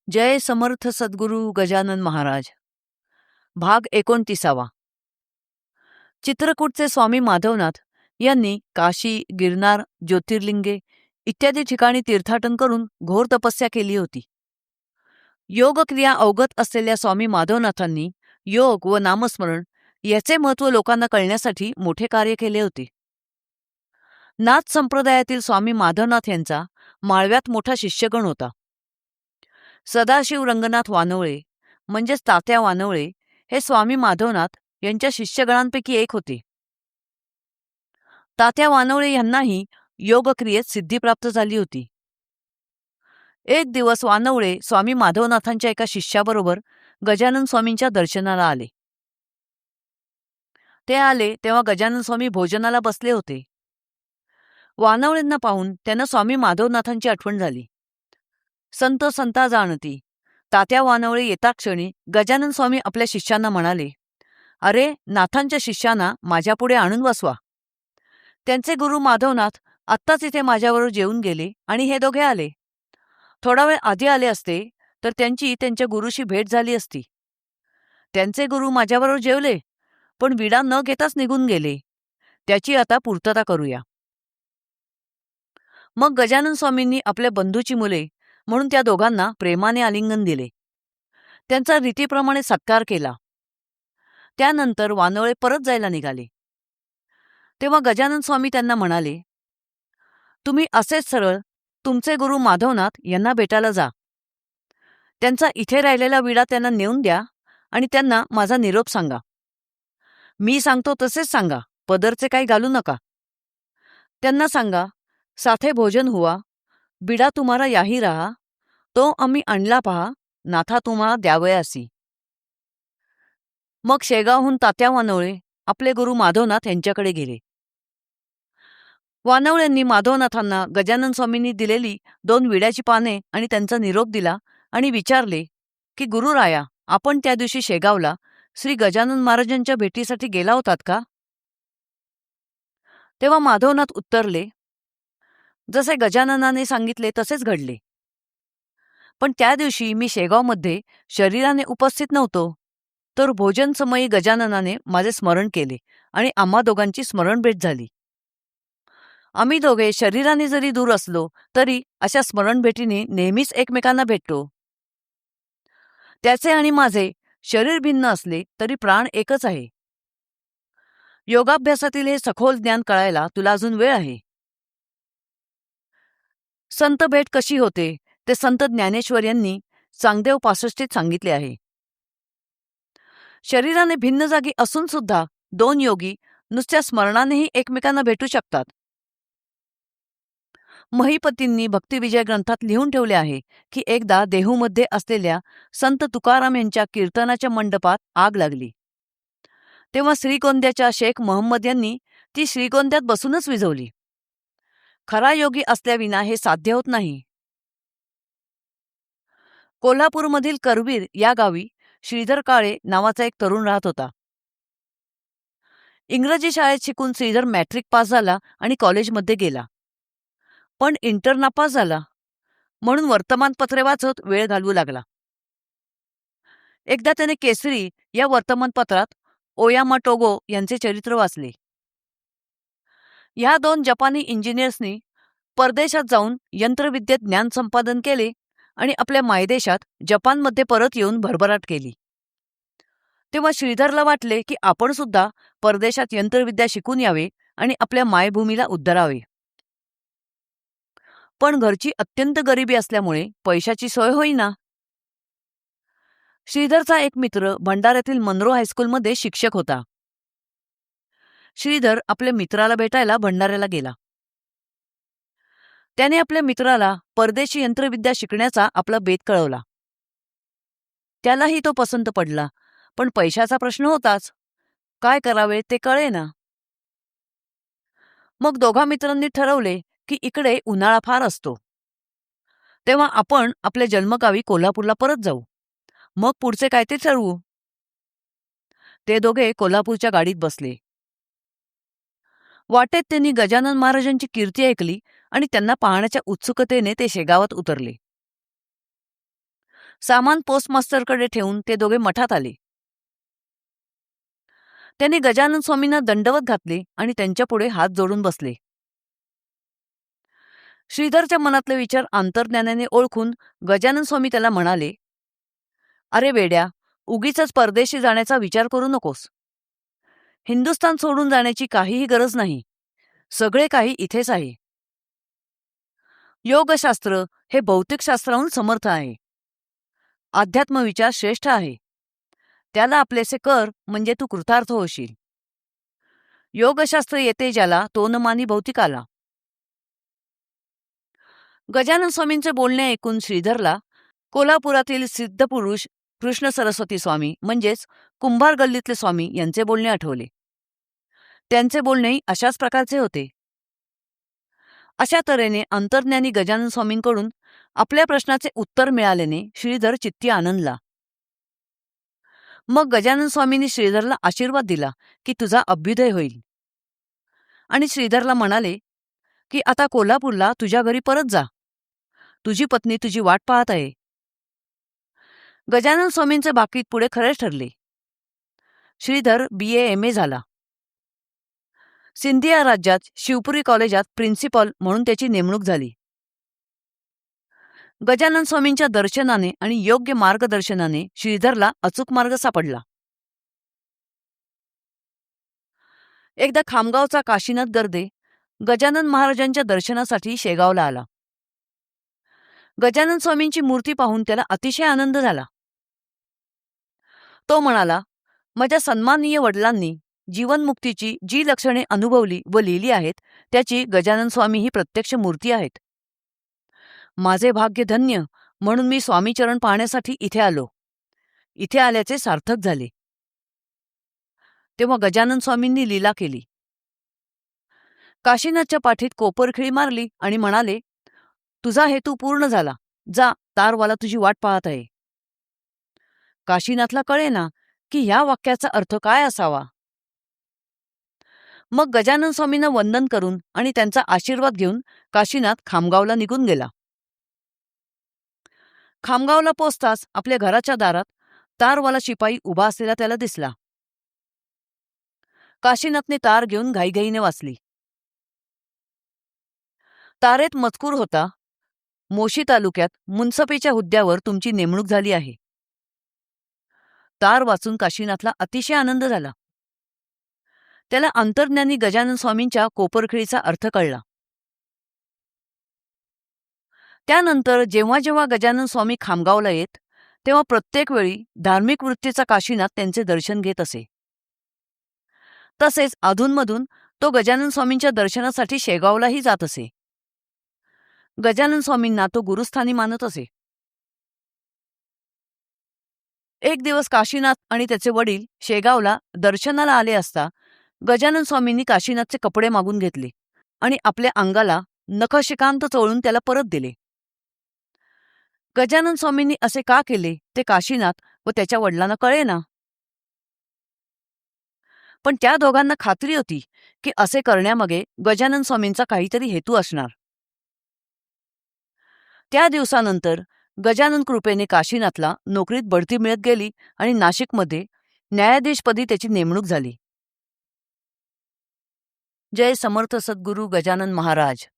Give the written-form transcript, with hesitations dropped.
जय समर्थ सद्गुरू गजानन महाराज. भाग 29. चित्रकूटचे स्वामी माधवनाथ यांनी काशी, गिरनार, ज्योतिर्लिंगे इत्यादी ठिकाणी तीर्थाटन करून घोर तपस्या केली होती. योगक्रिया अवगत असलेल्या स्वामी माधवनाथांनी योग व नामस्मरण याचे महत्त्व लोकांना कळण्यासाठी मोठे कार्य केले होते. नाथ संप्रदायातील स्वामी माधवनाथ यांचा माळव्यात मोठा शिष्यगण होता. सदाशिव रंगनाथ वानवळे म्हणजेच तात्या वानवळे हे स्वामी माधवनाथ यांच्या शिष्यगणांपैकी एक होते. तात्या वानवळे यांनाही योगक्रियेत सिद्धी प्राप्त झाली होती. एक दिवस वानवळे स्वामी माधवनाथांच्या एका शिष्याबरोबर गजानन स्वामींच्या दर्शनाला आले. ते आले तेव्हा गजानन स्वामी भोजनाला बसले होते. वानवळेंना पाहून त्यांना स्वामी माधवनाथांची आठवण झाली. संत संता जाणती. तात्या वानवळे येता क्षणी गजानन स्वामी आपल्या शिष्यांना म्हणाले, अरे, नाथांच्या शिष्यांना माझ्यापुढे आणून बसवा. त्यांचे गुरु माधवनाथ आत्ताच इथे माझ्याबरोबर जेवून गेले आणि हे दोघे आले. थोडा वेळ आधी आले असते तर त्यांची त्यांच्या गुरुशी भेट झाली असती. त्यांचे गुरु माझ्याबरोबर जेवले पण विडा न घेताच निघून गेले. त्याची आता पूर्तता करूया. मग गजानन स्वामींनी आपल्या बंधूची मुले म्हणून त्या दोघांना प्रेमाने आलिंगन दिले. त्यांचा रीतीप्रमाणे सत्कार केला. त्यानंतर वानवळे परत जायला निघाले. तेव्हा गजानन स्वामी त्यांना म्हणाले, तुम्ही असेच सरळ तुमचे गुरु माधवनाथ यांना भेटायला जा. त्यांचा इथे राहिलेला विडा त्यांना नेऊन द्या आणि त्यांना माझा निरोप सांगा. मी सांगतो तसेच सांगा, पदरचे काही घालू नका. त्यांना सांगा, साथे भोजन हुआ, बिडा तुम्हारा याही रहा, तो आम्ही आणला पहा, नाथा तुम्हाला द्यावयासी. मग शेगावहून तात्या वानवळे आपले गुरु माधवनाथ यांच्याकडे गेले. वानवळ्यांनी माधवनाथांना गजानन स्वामींनी दिलेली 2 विड्याची पाने आणि त्यांचा निरोप दिला आणि विचारले की, गुरुराया, आपण त्या दिवशी शेगावला श्री गजानन महाराजांच्या भेटीसाठी गेला होतात का? तेव्हा माधवनाथ उत्तरले, जसे गजाननाने सांगितले तसेच घडले. पण त्या दिवशी मी शेगावमध्ये शरीराने उपस्थित नव्हतो, तर भोजन समयी गजाननाने माझे स्मरण केले आणि आम्हा दोघांची स्मरण भेट झाली. आम्ही दोघे शरीराने जरी दूर असलो तरी अशा स्मरण भेटीने नेहमीच एकमेकांना भेटतो. त्याचे आणि माझे शरीर भिन्न असले तरी प्राण एकच आहे. योगाभ्यासातील हे सखोल ज्ञान कळायला तुला अजून वेळ आहे. संत भेट कशी होते ते संत ज्ञानेश्वर यांनी चांगदेव 65 सांगितले आहे. शरीराने भिन्न जागी असून सुद्धा 2 योगी नुसत्या स्मरणानेही एकमेकांना भेटू शकतात. महिपतींनी भक्तिविजय ग्रंथात लिहून ठेवले आहे की एकदा देहूमध्ये असलेल्या संत तुकाराम यांच्या कीर्तनाच्या मंडपात आग लागली. तेव्हा श्रीगोंद्याच्या शेख महम्मद यांनी ती श्रीगोंद्यात बसूनच विझवली. खरा योगी असल्याविना हे साध्य होत नाही. कोल्हापूरमधील करवीर या गावी श्रीधर काळे नावाचा एक तरुण राहत होता. इंग्रजी शाळेत शिकून श्रीधर मॅट्रिक पास झाला आणि कॉलेजमध्ये गेला. पण इंटर नापास झाला म्हणून वर्तमानपत्रे वाचत वेळ घालवू लागला. एकदा त्याने केसरी या वर्तमानपत्रात ओयामा टोगो यांचे चरित्र वाचले. ह्या 2 जपानी इंजिनियर्सनी परदेशात जाऊन यंत्रविद्येत ज्ञान संपादन केले आणि आपल्या मायदेशात जपानमध्ये परत येऊन भरभराट केली. तेव्हा श्रीधरला वाटले की आपण सुद्धा परदेशात यंत्रविद्या शिकून यावे आणि आपल्या मायभूमीला उद्धरावे. पण घरची अत्यंत गरिबी असल्यामुळे पैशाची सोय होईना. श्रीधरचा एक मित्र भंडाऱ्यातील मनरो हायस्कूलमध्ये शिक्षक होता. श्रीधर आपल्या मित्राला भेटायला भंडाऱ्याला गेला. त्याने आपल्या मित्राला परदेशी यंत्रविद्या शिकण्याचा आपला बेत कळवला. त्यालाही तो पसंत पडला, पण पैशाचा प्रश्न होताच. काय करावे ते कळेना. मग दोघा मित्रांनी ठरवले की इकडे उन्हाळा फार असतो, तेव्हा आपण आपल्या जन्मगावी कोल्हापूरला परत जाऊ. मग पुढचे काय ते ठरवू. ते दोघे कोल्हापूरच्या गाडीत बसले. वाटेत त्यांनी गजानन महाराजांची कीर्ती ऐकली आणि त्यांना पाहण्याच्या उत्सुकतेने ते शेगावात उतरले. सामान पोस्टमास्टरकडे ठेवून ते दोघे मठात आले. त्यांनी गजानन स्वामींना दंडवत घातले आणि त्यांच्यापुढे हात जोडून बसले. श्रीधरच्या मनातले विचार अंतर्ज्ञानाने ओळखून गजानन स्वामी त्याला म्हणाले, "अरे वेड्या, उगीचच परदेशी जाण्याचा विचार करू नकोस. हिंदुस्थान सोडून जाण्याची काहीही गरज नाही. सगळे काही इथेच आहे. योगशास्त्र हे भौतिकशास्त्राहून समर्थ आहे. अध्यात्मविचार श्रेष्ठ आहे. त्याला आपलेसे कर म्हणजे तू कृतार्थ होशील. योगशास्त्र येते ज्याला तो न मानी भौतिकाला." गजानन स्वामींचे बोलणे ऐकून श्रीधरला कोल्हापुरातील सिद्धपुरुष कृष्ण सरस्वती स्वामी म्हणजेच कुंभार गल्लीतले स्वामी यांचे बोलणे आठवले. त्यांचे बोलणेही अशाच प्रकारचे होते. अशा तऱ्हेने अंतर्ज्ञानी गजानन स्वामींकडून आपल्या प्रश्नाचे उत्तर मिळाल्याने श्रीधर चित्ती आनंदला. मग गजानन स्वामींनी श्रीधरला आशीर्वाद दिला की तुझा अभ्युदय होईल आणि श्रीधरला म्हणाले की आता कोल्हापूरला तुझ्या घरी परत जा. तुझी पत्नी तुझी वाट पाहत आहे. गजानन स्वामींचे बाकीत पुढे खरेच ठरले. श्रीधर BA MA झाला. सिंधिया राज्यात शिवपुरी कॉलेजात प्रिन्सिपॉल म्हणून त्याची नेमणूक झाली. गजानन स्वामींच्या दर्शनाने आणि योग्य मार्गदर्शनाने श्रीधरला अचूक मार्ग सापडला. एकदा खामगावचा काशीनाथ गर्दे गजानन महाराजांच्या दर्शनासाठी शेगावला आला. गजानन स्वामींची मूर्ती पाहून त्याला अतिशय आनंद झाला. तो म्हणाला, माझ्या सन्माननीय वडिलांनी जीवनमुक्तीची जी लक्षणे अनुभवली व लिहिली आहेत त्याची गजानन स्वामी ही प्रत्यक्ष मूर्ती आहेत. माझे भाग्य धन्य म्हणून मी स्वामीचरण पाहण्यासाठी इथे आलो. इथे आल्याचे सार्थक झाले. तेव्हा गजानन स्वामींनी लीला केली. काशीनाथच्या पाठीत कोपरखिळी मारली आणि म्हणाले, तुझा हेतू पूर्ण झाला. जा, तारवाला तुझी वाट पाहत आहे. काशीनाथला कळेना की ह्या वाक्याचा अर्थ काय असावा. मग गजानन स्वामींना वंदन करून आणि त्यांचा आशीर्वाद घेऊन काशीनाथ खामगावला निघून गेला. खामगावला पोचताच आपल्या घराच्या दारात तारवाला शिपाई उभा असलेला त्याला दिसला. काशीनाथने तार घेऊन घाईघाईने वाचली. तारेत मजकूर होता, मोशी तालुक्यात मुन्सफीच्या हुद्द्यावर तुमची नेमणूक झाली आहे. तार वाचून काशीनाथला अतिशय आनंद झाला. त्याला अंतर्ज्ञानी गजानन स्वामींच्या कोपरखिळीचा अर्थ कळला. त्यानंतर जेव्हा जेव्हा गजानन स्वामी खामगावला येत तेव्हा प्रत्येक वेळी धार्मिक वृत्तीचा काशीनाथ त्यांचे दर्शन घेत असे. तसेच अधूनमधून तो गजानन स्वामींच्या दर्शनासाठी शेगावलाही जात असे. गजानन स्वामींना तो गुरुस्थानी मानत असे. एक दिवस काशीनाथ आणि त्याचे वडील शेगावला दर्शनाला आले असता गजानन स्वामींनी काशीनाथचे कपडे मागून घेतले आणि आपल्या अंगाला नखशिकांत चोळून त्याला परत दिले. गजानन स्वामींनी असे का केले ते काशीनाथ व त्याच्या वडिलांना कळेना. पण त्या दोघांना खात्री होती की असे करण्यामागे गजानन स्वामींचा काहीतरी हेतू असणार. त्या दिवसानंतर गजानन कृपेने काशीनाथला नोकरीत बढती मिळत गेली आणि नाशिकमध्ये न्यायाधीशपदी त्याची नेमणूक झाली. जय समर्थ सद्गुरू गजानन महाराज.